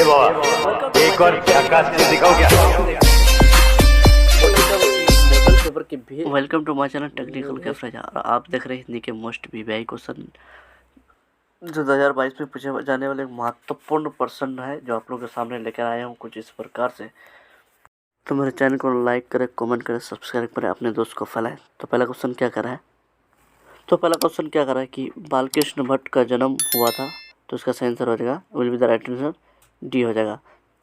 बाबा एक और झकास दिखाओ क्या? Welcome to my channel technical cafe. और आप देख रहे हैं हिंदी के मोस्ट वीवीआई क्वेश्चन जो 2022 में पूछे जाने वाले एक महत्वपूर्ण प्रश्न है जो आप लोगों के सामने लेकर आया हूँ कुछ इस प्रकार से। तो मेरे चैनल को लाइक करें, कमेंट करें, सब्सक्राइब करें, अपने दोस्त को फैलाएं। तो पहला क्वेश्चन क्या करा है कि बालकृष्ण भट्ट का जन्म हुआ था, तो इसका सही आंसर हो जाएगा, will be the right answer D हो जाएगा,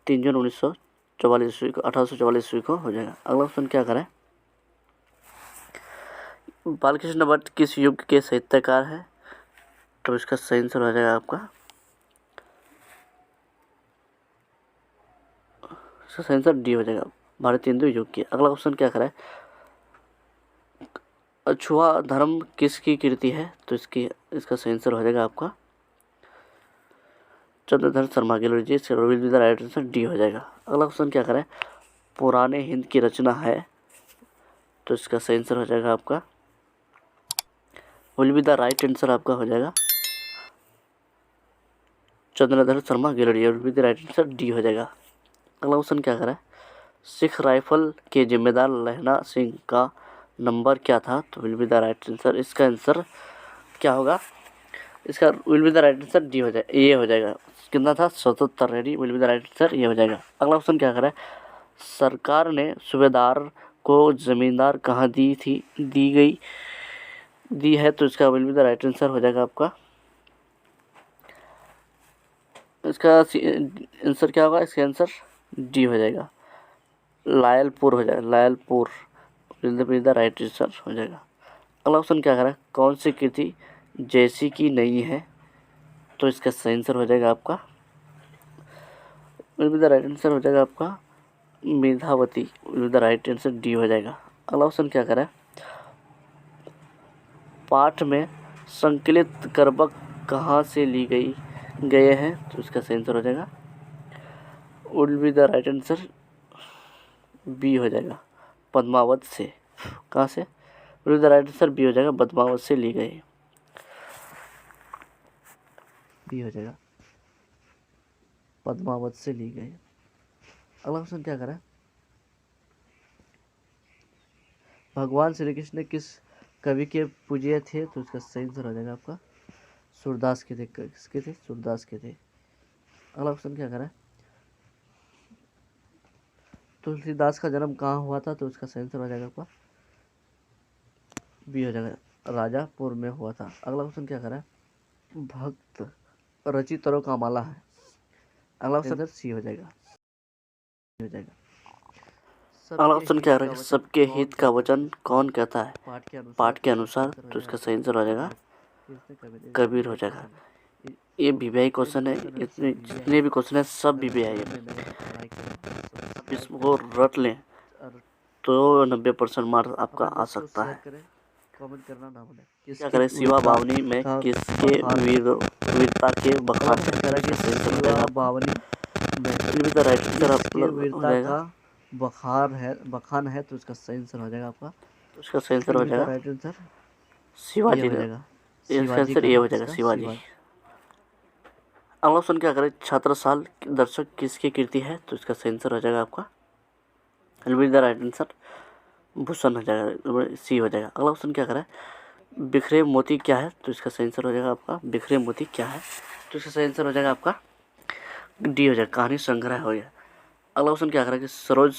3 जून 1944 ईस्वी को 1844 ईस्वी को हो जाएगा। अगला क्वेश्चन क्या करें, बालकृष्ण भट्ट किस युग के साहित्यकार हैं? तो इसका सही आंसर हो जाएगा आपका, इसका सही आंसर डी हो जाएगा, भारतीय हिंदू युग की। अगला क्वेश्चन क्या करें, अछुआ धर्म किसकी कृति है? तो इसका सही आंसर हो जाएगा आपका Chandradhar Sharma Guleri ji, will be the right answer D हो जाएगा। अगला क्वेश्चन क्या करें, पुराने हिंद की रचना है? तो इसका सही आंसर हो जाएगा आपका, will be the right answer आपका हो जाएगा Chandradhar Sharma glory, will be the right answer D हो जाएगा। अगला क्वेश्चन क्या करें, सिख राइफल के जिम्मेदार लहना सिंह का नंबर क्या था? तो will be the right answer, इसका आंसर क्या होगा, इसका will be the right answer D हो जाएगा, ये हो जाएगा, कितना था 77 ready, will be the right answer ये हो जाएगा। अगला क्वेश्चन क्या करें, सरकार ने सूबेदार को जमींदार कहाँ दी है? तो इसका will be the right answer हो जाएगा आपका, इसका आंसर क्या होगा, इसका आंसर डी हो जाएगा, लायलपुर हो जाएगा, Lyallpur will be the right answer हो जाएगा। अगला क्वेश्चन क्या करें, कौन सी कृति जैसी की नहीं है? तो इसका सही आंसर हो जाएगा आपका, will be the right answer हो जाएगा आपका मेधावती, will be the right answer D हो जाएगा। अगला क्वेश्चन क्या करें, पाठ में संकलित करबक कहाँ से गए हैं? तो इसका सही आंसर हो जाएगा, will be the right answer B हो जाएगा, पद्मावत से। कहाँ से? Will be the right answer B हो जाएगा, पद्मावत से ली गई, बी हो जाएगा, पद्मावत से ली गई। अगला क्वेश्चन क्या करें, भगवान श्री कृष्ण किस कवि के पूज्य थे? तो इसका सही आंसर हो जाएगा आपका सूरदास के थे। किसके थे? सूरदास के थे। अगला क्वेश्चन क्या करें, तुलसीदास का जन्म कहाँ हुआ था? तो इसका सही आंसर हो जाएगा आपका बी हो जाएगा, राजापुर में हुआ था। अगला क्वेश्चन क्या करें, भक्त रचितरों का माला है? अगला क्वेश्चन सी हो जाएगा, अगला क्वेश्चन क्या है, सबके हित का वचन कौन कहता है? पाठ के अनुसार। तो इसका सही आंसर हो जाएगा कबीर हो जाएगा। ये वीवीआई क्वेश्चन है, इतने जितने भी क्वेश्चन है सब वीवीआई है, इसको रट लें तो 90% मार्क्स आपका आ सकता है। कमेंट करना ना भूलें। क्या करें, शिवा बावनी में किसके वीरता के बखान है? बखान है, तो इसका सही आंसर हो जाएगा आपका, तो इसका सही आंसर हो जाएगा राइट आंसर शिवाजी हो जाएगा, इसका आंसर ये हो जाएगा शिवाजी। अगला क्वेश्चन क्या करें, छत्रसाल दर्शक किसकी कृति है? तो इसका सही आंसर हो जाएगा आपका, will be the right answer Bhushan हो जाएगा, सी हो जाएगा। अगला क्वेश्चन क्या करें, बिखरे मोती क्या है? तो इसका सही आंसर हो जाएगा आपका बिखरे मोती क्या है? तो इसका सही आंसर हो जाएगा आपका डी हो जाएगा, कहानी संग्रह हो गया। अगला क्वेश्चन क्या करें कि सरोज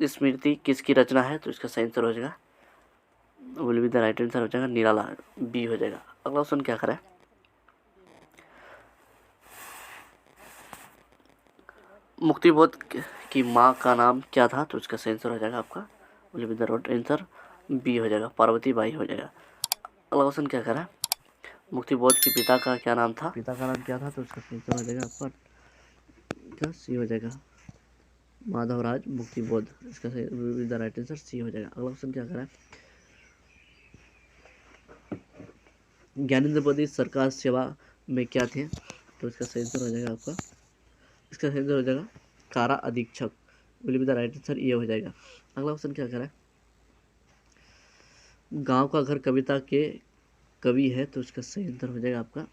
स्मृति किसकी रचना है? तो इसका सही आंसर हो जाएगा, will be the right answer हो जाएगा निराला, बी हो जाएगा। अगला क्वेश्चन क्या करें, मुक्तिबोध की माँ का नाम क्या था? तो इसका सही आंसर हो जाएगा आपका, will be the right answer B हो जाएगा, पार्वती बाई हो जाएगा। अगला क्वेश्चन क्या करें, मुक्तिबोध के पिता का क्या नाम था? पिता का नाम क्या था? तो इसका सही आंसर हो जाएगा आपका क्या, सी हो जाएगा, माधवराज मुक्तिबोध, इसका सही will be the right answer C हो जाएगा। अगला क्वेश्चन क्या करें, ज्ञानेंद्र पति सरकार सेवा में क्या थे? तो इसका सही आंसर हो जाएगा आपका, इसका सही आंसर हो जाएगा कारा अधीक्षक, will be the right answer ये हो जाएगा। अगला क्वेश्चन क्या करें, गांव का घर कविता के कवि है? तो इसका सही आंसर हो जाएगा आपका,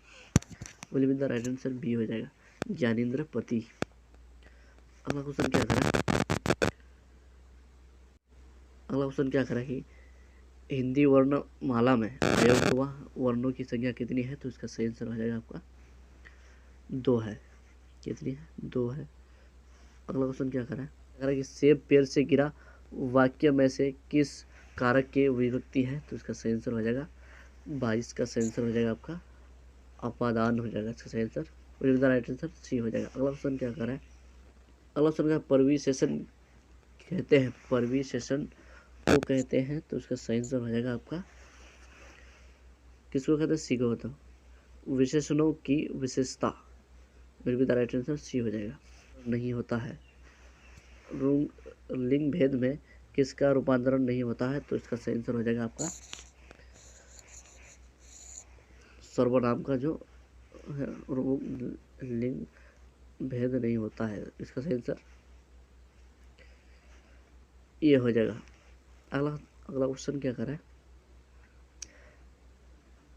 will be the right answer B हो जाएगा ज्ञानेंद्र पति। अगला क्वेश्चन क्या करें, अगला क्वेश्चन क्या करें कि हिंदी वर्णमाला में अयोग्य वर्णों की संख्या कितनी है, तो इसका सही आंसर हो जाएगा आपका 2 है। कितनी है? 2 है। अगला क्वेश्चन क्या करें, अगर कि सेब पेड़ से गिरा वाक्य में से किस कारक की विभक्ति है, तो इसका सही आंसर हो जाएगा 22 का सही आंसर हो जाएगा आपका अपादान हो जाएगा इसका सही आंसर। राइट आंसर सी हो जाएगा। अगला क्वेश्चन क्या करें, अगला क्वेश्चन का परिविशेषण कहते हैं, परिविशेषण को कहते हैं, तो उसका सही आंसर हो जाएगा आपका किसको कहते हैं, सी को होता है विशेषणों की विशेषता। फिर भी राइट आंसर सी हो जाएगा। नहीं होता है, लिंग भेद में किसका रूपांतरण नहीं होता है, तो इसका सही आंसर हो जाएगा आपका सर्वनाम का जो है लिंग भेद नहीं होता है, इसका सही आंसर ये हो जाएगा। अगला अगला क्वेश्चन क्या करें,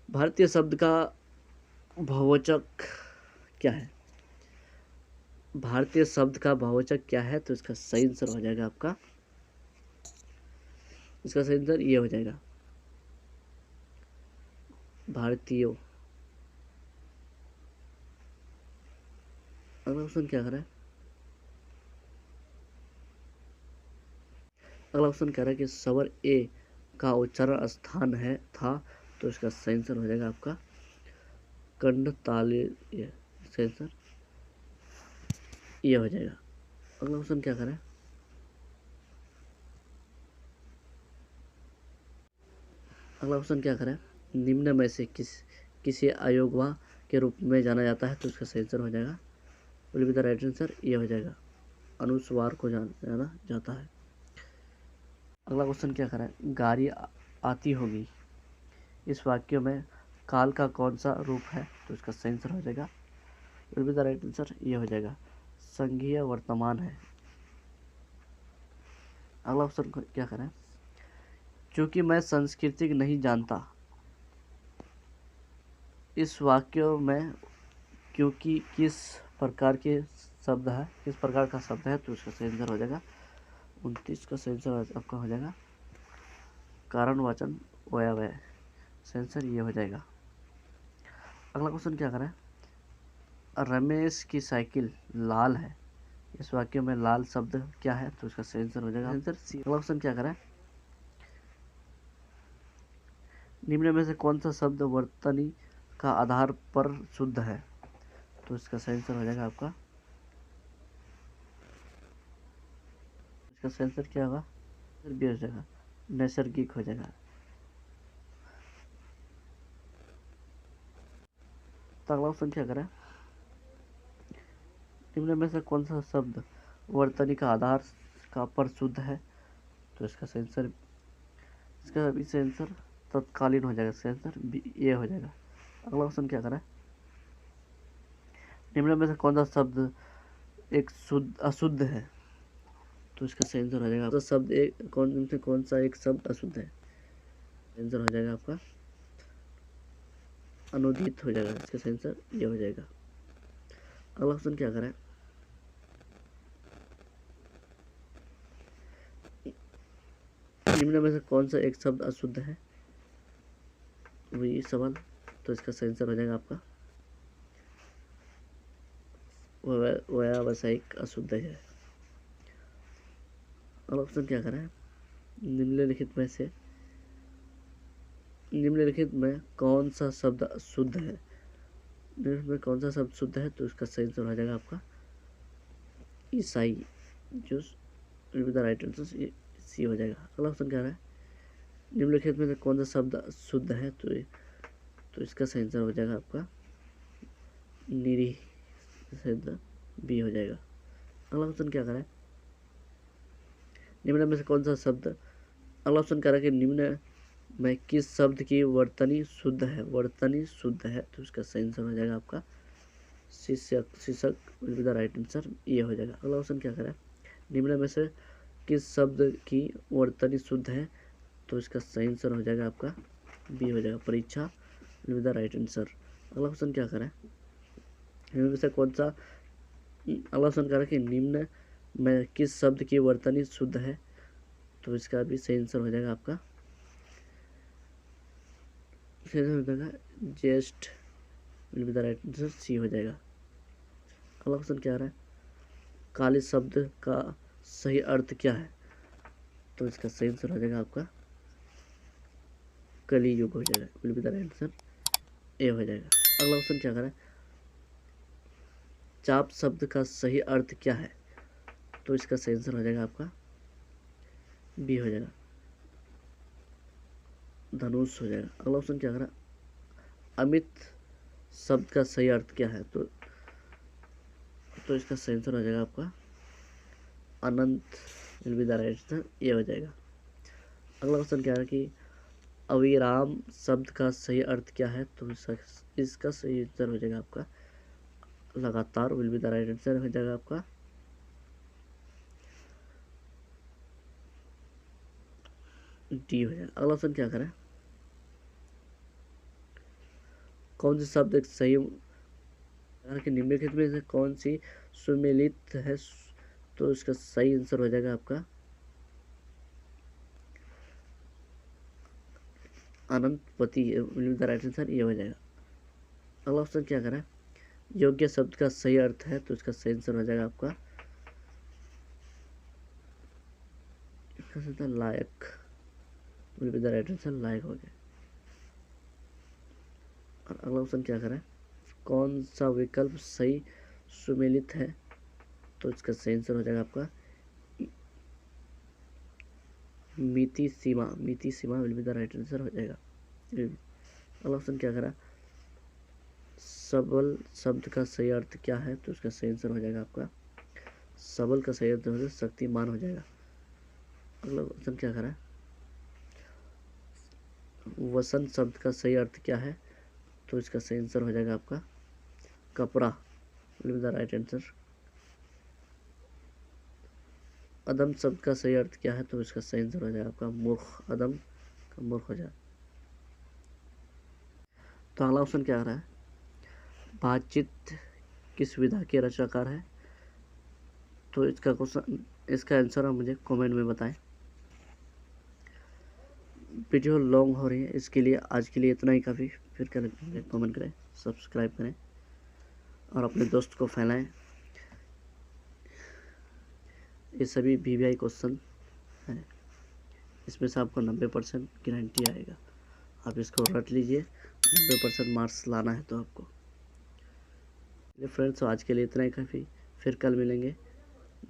भारतीय शब्द का बहुवचक क्या है, भारतीय शब्द का बहुवचक क्या है, तो इसका सही आंसर हो जाएगा आपका, इसका सही आंसर ये हो जाएगा भारतीयों। अगला क्वेश्चन क्या करें, अगला क्वेश्चन कह रहा है कि स्वर ए का उच्चारण स्थान है था, तो इसका सही आंसर हो जाएगा आपका कंठ ताली, सही आंसर ये हो जाएगा। अगला क्वेश्चन क्या करें, अगला क्वेश्चन क्या करें, निम्न में से किसी अयोग्य के रूप में जाना जाता है, तो इसका सही आंसर हो जाएगा will be the right answer ये हो जाएगा अनुस्वार को जाना जाता है। अगला क्वेश्चन क्या करें, गाड़ी आती होगी इस वाक्य में काल का कौन सा रूप है, तो इसका सही आंसर हो जाएगा will be the right answer ये हो जाएगा संघीय वर्तमान है। अगला क्वेश्चन क्या करें, क्योंकि मैं संस्कृति नहीं जानता इस वाक्य में क्योंकि किस प्रकार के शब्द है, किस प्रकार का शब्द है, तो इसका सही आंसर हो जाएगा 29 का सही आंसर आपका हो जाएगा कारणवाचन वयव्य, सही आंसर ये हो जाएगा। अगला क्वेश्चन क्या करें, रमेश की साइकिल लाल है इस वाक्य में लाल शब्द क्या है, तो इसका सही आंसर हो जाएगा आंसर सी। अगला क्वेश्चन क्या करें, निम्न में से कौन सा शब्द वर्तनी का आधार पर शुद्ध है, तो इसका सही आंसर हो जाएगा आपका, इसका सही आंसर क्या होगा, बी हो जाएगा नैसर्गिक हो जाएगा। तो अगला क्वेश्चन क्या करें, निम्न में से कौन सा शब्द वर्तनी का आधार का पर शुद्ध है, तो इसका सही आंसर, इसका भी सही आंसर तत्कालीन हो जाएगा, सही आंसर बी ये हो जाएगा। अगला क्वेश्चन क्या करें, निम्न में से कौन सा शब्द एक शुद्ध अशुद्ध है, तो इसका सही आंसर हो जाएगा तो शब्द एक कौन सा एक शब्द अशुद्ध है, आंसर हो जाएगा आपका अनुदित हो जाएगा, इसका सही आंसर ये हो जाएगा। अगला क्वेश्चन क्या करें, निम्न में से कौन सा एक शब्द अशुद्ध है, वही सवाल, तो इसका सही आंसर हो जाएगा आपका व्यावसायिक अशुद्ध है। अगला ऑप्शन क्या करें, निम्नलिखित में कौन सा शब्द शुद्ध है, निम्नलिखित में कौन सा शब्द शुद्ध है, तो इसका सही आंसर हो जाएगा आपका ईसाई, जो द राइट आंसर सी हो जाएगा। अगला ऑप्शन क्या है, निम्नलिखित में से कौन सा शब्द शुद्ध है, तो इसका सही आंसर हो जाएगा आपका निरीह, शब्द बी हो जाएगा। अगला ऑप्शन क्या करें, निम्न में से कौन सा शब्द, अगला ऑप्शन कह रहा है कि निम्न में किस शब्द की वर्तनी शुद्ध है, वर्तनी शुद्ध है, तो इसका सही आंसर हो जाएगा आपका शीर्षक will be the right answer ये हो जाएगा। अगला ऑप्शन क्या करें, निम्न में से किस शब्द की वर्तनी शुद्ध है, तो इसका सही आंसर हो जाएगा आपका बी हो जाएगा परीक्षा will be the right answer. अगला क्वेश्चन क्या करें, निम्न में से कौन सा, अगला क्वेश्चन कह रहा है कि निम्न मैं किस शब्द की वर्तनी शुद्ध है, तो इसका भी सही आंसर हो जाएगा आपका जेस्ट will be the right answer, C हो जाएगा। अगला क्वेश्चन क्या आ रहा है, काली शब्द का सही अर्थ क्या है, तो इसका सही आंसर हो जाएगा आपका कली युग हो जाएगा, will be the right answer, A हो जाएगा। अगला क्वेश्चन क्या कर रहा है, चाप शब्द का सही अर्थ क्या है, तो इसका सही आंसर हो जाएगा आपका बी हो जाएगा, धनुष हो जाएगा। अगला क्वेश्चन क्या कर रहा है, अमित शब्द का सही अर्थ क्या है, तो इसका सही आंसर हो जाएगा आपका अनंत, will be the right answer, ये हो जाएगा। अगला क्वेश्चन क्या है कि अविराम शब्द का सही अर्थ क्या है, तो इसका सही आंसर हो जाएगा आपका लगातार, will be the right answer हो जाएगा आपका डी हो जाएगा। अगला क्वेश्चन क्या करें, कौन सी शब्द एक सही कि निम्नलिखित में से कौन सी सुमेलित है, तो इसका सही आंसर हो जाएगा आपका अनंतपति, will be the right answer, ये हो जाएगा। अगला क्वेश्चन क्या करें, योग्य शब्द का सही अर्थ है, तो इसका सही आंसर हो जाएगा आपका लायक, will be the right answer, लायक हो गया। और अगला क्वेश्चन क्या करें, कौन सा विकल्प सही सुमेलित है, तो इसका सही आंसर हो जाएगा आपका मिति सीमा, मिति सीमा, will be the right answer हो जाएगा। अगला क्वेश्चन क्या करा, सबल शब्द का सही अर्थ क्या है, तो इसका सही आंसर हो जाएगा आपका सबल का सही अर्थ हो जाएगा शक्तिमान हो जाएगा। अगला क्वेश्चन क्या करा, वसंत शब्द का सही अर्थ क्या है, तो इसका सही आंसर हो जाएगा आपका कपड़ा, will be the right answer. अदम शब्द का सही अर्थ क्या है, तो इसका सही आंसर हो जाएगा आपका मूर्ख, अदम का मूर्ख हो जाए। तो अगला ऑप्शन क्या आ रहा है, बातचीत किस विधा के रचनाकार है, तो इसका क्वेश्चन, इसका आंसर आप मुझे कमेंट में बताएं। वीडियो लॉन्ग हो रही है, इसके लिए आज के लिए इतना ही काफ़ी, फिर कमेंट करें, सब्सक्राइब करें और अपने दोस्त को फैलाएं। ये सभी VVI क्वेश्चन है, इसमें से आपको 90% गारंटी आएगा, आप इसको रट लीजिए, 90% मार्क्स लाना है तो आपको। फ्रेंड्स, आज के लिए इतना ही काफ़ी, फिर कल मिलेंगे।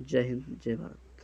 जय हिंद, जय भारत।